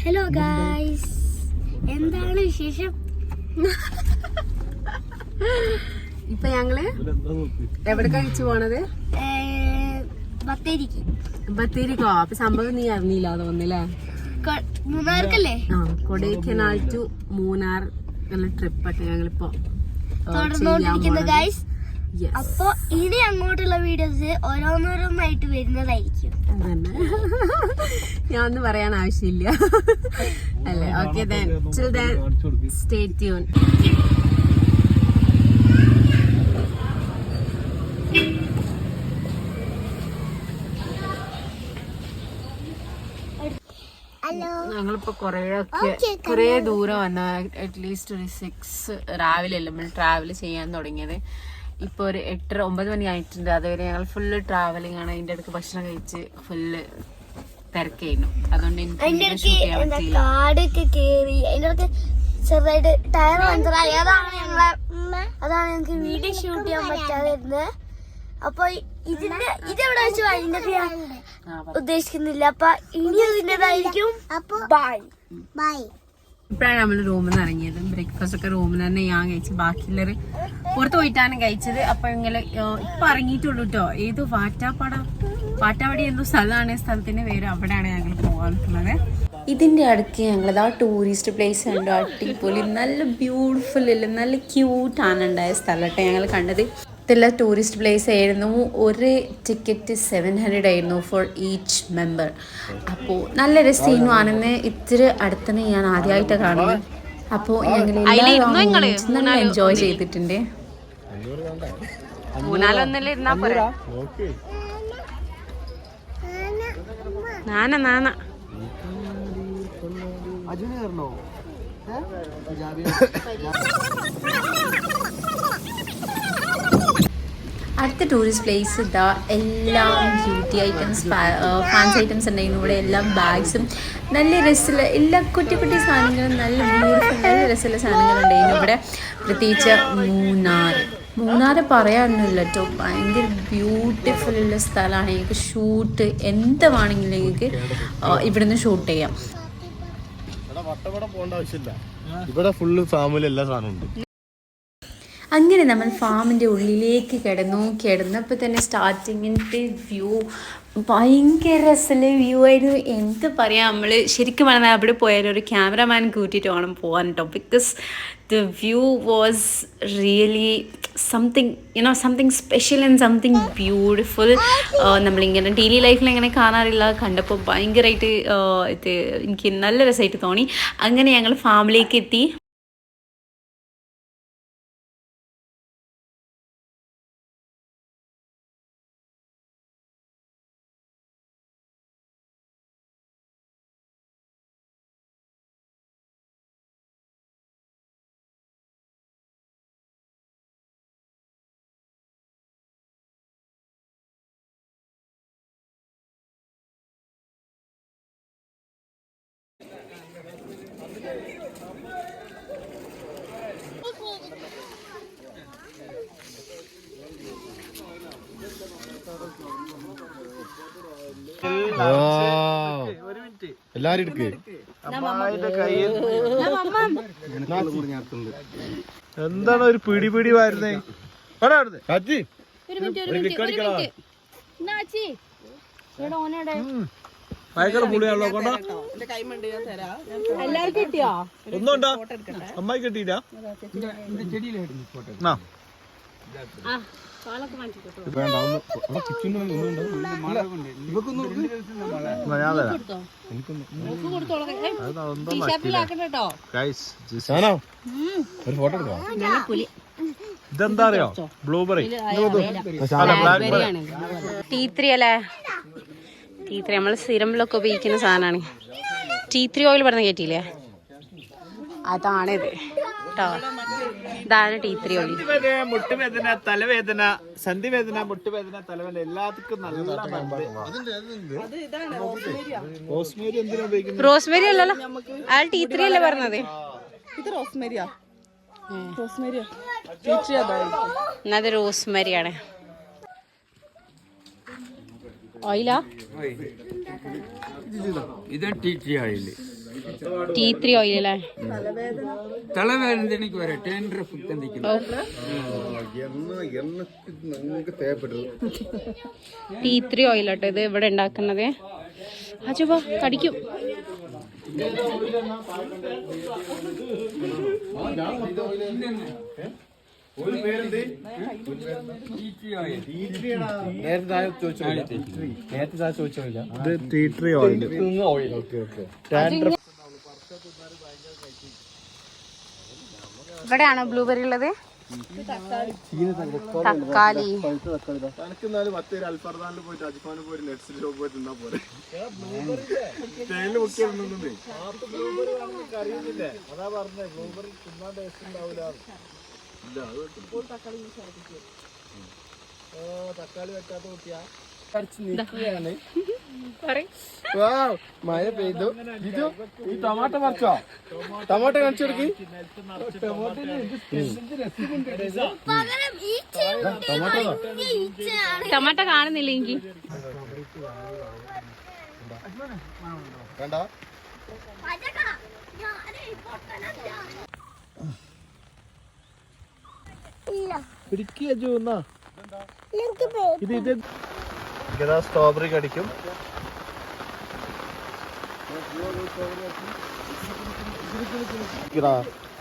Hello guys, എന്താണ് വിശേഷം? ഇപ്പൊ ഞങ്ങള് എവിടെ കഴിച്ചു പോണത്? ബത്തേരിക്കോ? അപ്പൊ സംഭവം നീ അറിഞ്ഞില്ല തോന്നില്ലേ? മൂന്നാർക്കല്ലേ? കൊടൈക്കനാൽ ടു മൂന്നാർ ട്രിപ്പ് ആയിട്ട് ഞങ്ങളിപ്പോ തുടർന്നുകൊണ്ടിരിക്കുന്നത് ഗായ്സ്. അപ്പൊ ഇനി അങ്ങോട്ടുള്ള വീഡിയോസ് ഓരോന്നോരോന്നായിട്ട് വരുന്നതായിരിക്കും. അതന്നെ, ഞാൻ ഒന്നും പറയാൻ ആവശ്യമില്ല അല്ലേ? Okay, stay tune. ഞങ്ങളിപ്പോ കൊറേ ദൂരം വന്ന, അറ്റ്ലീസ്റ്റ് ഒരു 6 രാവിലെ അല്ലേ നമ്മൾ ട്രാവൽ ചെയ്യാൻ തുടങ്ങിയത്. ഇപ്പൊ ഒരു 8-9 മണി ആയിട്ടുണ്ട്. അതുവരെ ഞങ്ങൾ ഫുള്ള് ട്രാവലിംഗ് ആണ്. അതിന്റെ അടുത്ത് ഭക്ഷണം കഴിച്ച് ഫുള്ള് തിരക്കായിരുന്നു. അതുകൊണ്ട് കാടൊക്കെ കേറി അതിന്റെ ചെറുതായിട്ട് ടയർ പഞ്ചറായി. അതാണ് ഞങ്ങൾക്ക് വീഡിയോ ഷൂട്ട് ചെയ്യാൻ പറ്റാതിരുന്നത്. അപ്പൊ ഇതെവിടെ വെച്ച് വൈൻഡപ്പ് ചെയ്യാൻ ഉദ്ദേശിക്കുന്നില്ല. അപ്പൊ ഇനി ഇതിൻ്റെതായിരിക്കും. Bye bye. ഇപ്പഴാണ് നമ്മള് റൂമിൽ നിന്ന് ഇറങ്ങിയത്. ബ്രേക്ക്ഫാസ്റ്റ് ഒക്കെ റൂമിൽ തന്നെ ഞാൻ കഴിച്ചു. ബാക്കിയുള്ളവര് പുറത്ത് പോയിട്ടാണ് കഴിച്ചത്. അപ്പൊ ഇങ്ങനെ ഇപ്പൊ ഇറങ്ങിയിട്ടുള്ളൂ കേട്ടോ. ഏതോ പാട്ടാവടി എന്തോ സ്ഥലമാണ്. സ്ഥലത്തിന്റെ പേര്. അവിടെയാണ് ഞങ്ങൾ പോകാൻ നിൽക്കുന്നത്. ഇതിന്റെ അടുത്ത് ഞങ്ങളത് ആ ടൂറിസ്റ്റ് പ്ലേസ് കണ്ടു. അടിപൊളി, നല്ല ബ്യൂട്ടിഫുൾ അല്ലേ, നല്ല ക്യൂട്ടാണ് ഉണ്ടായ സ്ഥലമായിട്ട് ഞങ്ങൾ കണ്ടത്. ഇതെല്ലാം ടൂറിസ്റ്റ് പ്ലേസ് ആയിരുന്നു. ഒരു ടിക്കറ്റ് 700 ആയിരുന്നു ഫോർ ഈച്ച് മെമ്പർ. അപ്പോൾ നല്ല രസീനു ആണെന്ന്. ഇത്തിരി അടുത്തന്നെ ഞാൻ ആദ്യമായിട്ട് കാണുന്നത്. അപ്പോൾ ഞങ്ങൾ നല്ല എൻജോയ് ചെയ്തിട്ടുണ്ട്. അടുത്ത ടൂറിസ്റ്റ് പ്ലേസ് ഇതാ. എല്ലാം ബ്യൂട്ടി ഐറ്റംസ്, ഫാൻസി ഐറ്റംസ് ഉണ്ടായിരുന്നു ഇവിടെ. എല്ലാം ബാഗ്സും നല്ല രസമുള്ള എല്ലാ കുട്ടി കുട്ടി സാധനങ്ങളും, നല്ല ബ്യൂട്ടിഫുൾ, നല്ല രസമുള്ള സാധനങ്ങളുണ്ടായിരുന്നു ഇവിടെ. പ്രത്യേകിച്ച് മൂന്നാർ പറയാനൊന്നുമില്ല കേട്ടോ. ഭയങ്കര ബ്യൂട്ടിഫുൾ ഉള്ള സ്ഥലമാണ്. നിങ്ങൾക്ക് ഷൂട്ട് എന്ത് വേണമെങ്കിലും നിങ്ങൾക്ക് ഇവിടുന്ന് ഷൂട്ട് ചെയ്യാം. ഇവിടെ ഫുള്ള് ഫാമിലി എല്ലാ സാധനമുണ്ട്. അങ്ങനെ നമ്മൾ ഫാമിൻ്റെ ഉള്ളിലേക്ക് കിടന്നപ്പോൾ തന്നെ സ്റ്റാർട്ടിങ്ങിൻ്റെ വ്യൂ ഭയങ്കര രസമുള്ള വ്യൂ ആയിരുന്നു. എന്ത് പറയാം, നമ്മൾ ശരിക്കും പറഞ്ഞാൽ അവിടെ പോയാലും ഒരു ക്യാമറമാൻ കൂട്ടിയിട്ട് വേണം പോകാൻ കേട്ടോ. Because the view was really something special and something beautiful. നമ്മളിങ്ങനെ ഡെയിലി ലൈഫിൽ ഇങ്ങനെ കാണാറില്ല. കണ്ടപ്പോൾ ഭയങ്കരമായിട്ട് എനിക്ക് നല്ല രസമായിട്ട് തോന്നി. അങ്ങനെ ഞങ്ങൾ ഫാമിലേക്ക് എത്തി. എല്ലാരും എടുക്ക്. എന്താണ് ഒരു പിടി വരുന്നേ? ഭയങ്കര പുളിയാണല്ലോ. കൊണ്ടോ ഒന്നുണ്ടോ? അമ്മായി കിട്ടിയില്ല. ഇതെന്താ അറിയോ? ബ്ലൂബെറി. ടീ3 അല്ലേ? ടീ3 നമ്മൾ സിറമിലൊക്കെ ഉപയോഗിക്കുന്ന സാധനമാണ്. ടീ3 ഓയിൽ പറഞ്ഞ കേട്ടില്ലേ? അതാണിത് കേട്ടോ. ഇതാണ് ടീ3 ഓയിൽ. മുട്ടുവേദന, തലവേദന, സന്ധിവേദന, മുട്ടുവേദന, തലവേദന എല്ലാവർക്കും നല്ലതാണ്. റോസ്മേരി എന്തിനാ ഉപയോഗിക്കുന്നത്? റോസ്മേരി അല്ലല്ലോ, അയാൾ ടീ3 അല്ലേ പറഞ്ഞത്? ഇത് റോസ്മേരിയാ. എന്നത് റോസ്മേരിയാണ്. ഓയിലാ? ഇത് ടീ ഓയിൽ. ടീ 3 ഓയിൽ അല്ലേ? ടീ 3 ഓയിൽ ആട്ടോ ഇത് ഇവിടെ ഉണ്ടാക്കുന്നത്. അജുബാ കടിക്കും. ഇവിടെയാണോ ബ്ലൂബെറി ഉള്ളത്? തക്കാളി തനക്കെന്നാലും മറ്റൊരു അൽഫർദാനിൽ പോയിട്ട് അജ്മാനിൽ പോയിട്ട് നെറ്റ്സിൽ ഷോപ്പ് പോയിട്ട് തിന്നാ പോരെ. തേയില മുക്കിയൊന്നുണ്ടേ അതാ പറഞ്ഞേ ബ്ലൂബെറി തിന്നാൻ ടേസ്റ്റ് ഉണ്ടാവില്ല. തക്കാളി വെക്കാത്ത കുട്ടിയാ മഴ പെയ്തു. ഇത് ഈ ടൊമാറ്റോ പറിച്ചോ? ടൊമാറ്റോ കാണിച്ചു കൊടുക്കി. ടൊമാറ്റോ കാണുന്നില്ല എനിക്ക്. കണ്ട ഇത് സ്ട്രോബെറി കടിക്കും.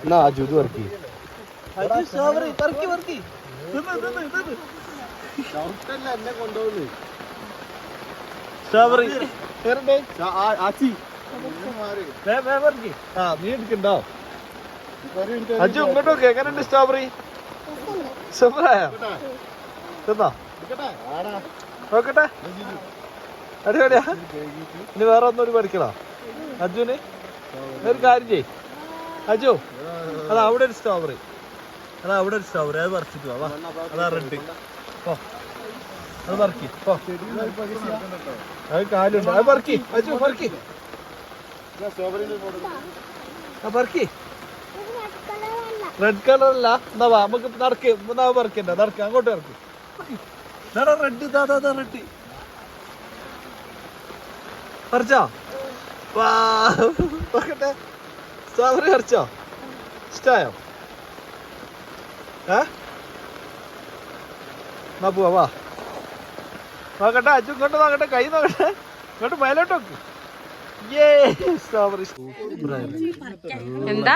എന്നാ അജു ഇത് വറക്കി എന്നെ കൊണ്ടുപോകുന്നു. സ്ട്രോബെറി ആച്ചി നീ എടുക്കണ്ടോ? അജു ഇങ്ങോട്ട് നോക്കി. എങ്ങനെയുണ്ട് സ്ട്രോബെറി? സൂപ്പറായോ? തിന്നോ? നോക്കട്ടെ. അടിപൊളിയാ. ഇനി വേറെ ഒന്നൊരു പഠിക്കണോ അജുന്? ഒരു കാര്യം ചെയ് അജു, അതാ അവിടെ ഒരു സ്ട്രോബെറി, അതാ അവിടെ ഒരു സ്ട്രോബെറി. അത് പറിച്ചിട്ട് വാ. അതാ റെഡ്. ഓ അത് പറിക്കി. ഓ അത് കാലുണ്ട്. അത് പറിക്കി അജു, പറിക്കി. പറിക്കി. റെഡ് കളർ അല്ല. എന്നാ വാ നമുക്ക് നടക്ക്. എന്നാ പറിക്കണ്ട. നടക്ക് അങ്ങോട്ട് നടക്ക്. റെഡ് റെഡ് പറിച്ചോ? നോക്കട്ടെ. സ്ട്രോബെറി പറിച്ചോ? ഇഷ്ടായോ? എന്നാ പോവാ വാ. നോക്കട്ടെ അച്ചു ഇങ്ങോട്ട് നോക്കട്ടെ. കൈ നോക്കട്ടെ. ഇങ്ങോട്ട് മേലോട്ട് നോക്ക്. സ്ട്രോബെറി എന്താ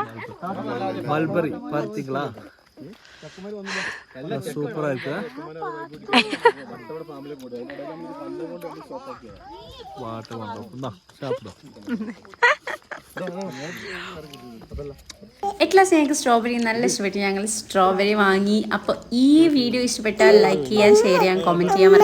മൽബറി പറിച്ചിങ്ങളാ? സൂപ്പർ ആയിട്ട് എക്ലാസ് ഞങ്ങൾക്ക് സ്ട്രോബെറി നല്ല ഇഷ്ടപ്പെട്ടു. ഞങ്ങൾ സ്ട്രോബെറി വാങ്ങി. അപ്പോൾ ഈ വീഡിയോ ഇഷ്ടപ്പെട്ടാൽ ലൈക്ക് ചെയ്യാൻ, ഷെയർ ചെയ്യാൻ, കമൻറ്റ് ചെയ്യാൻ.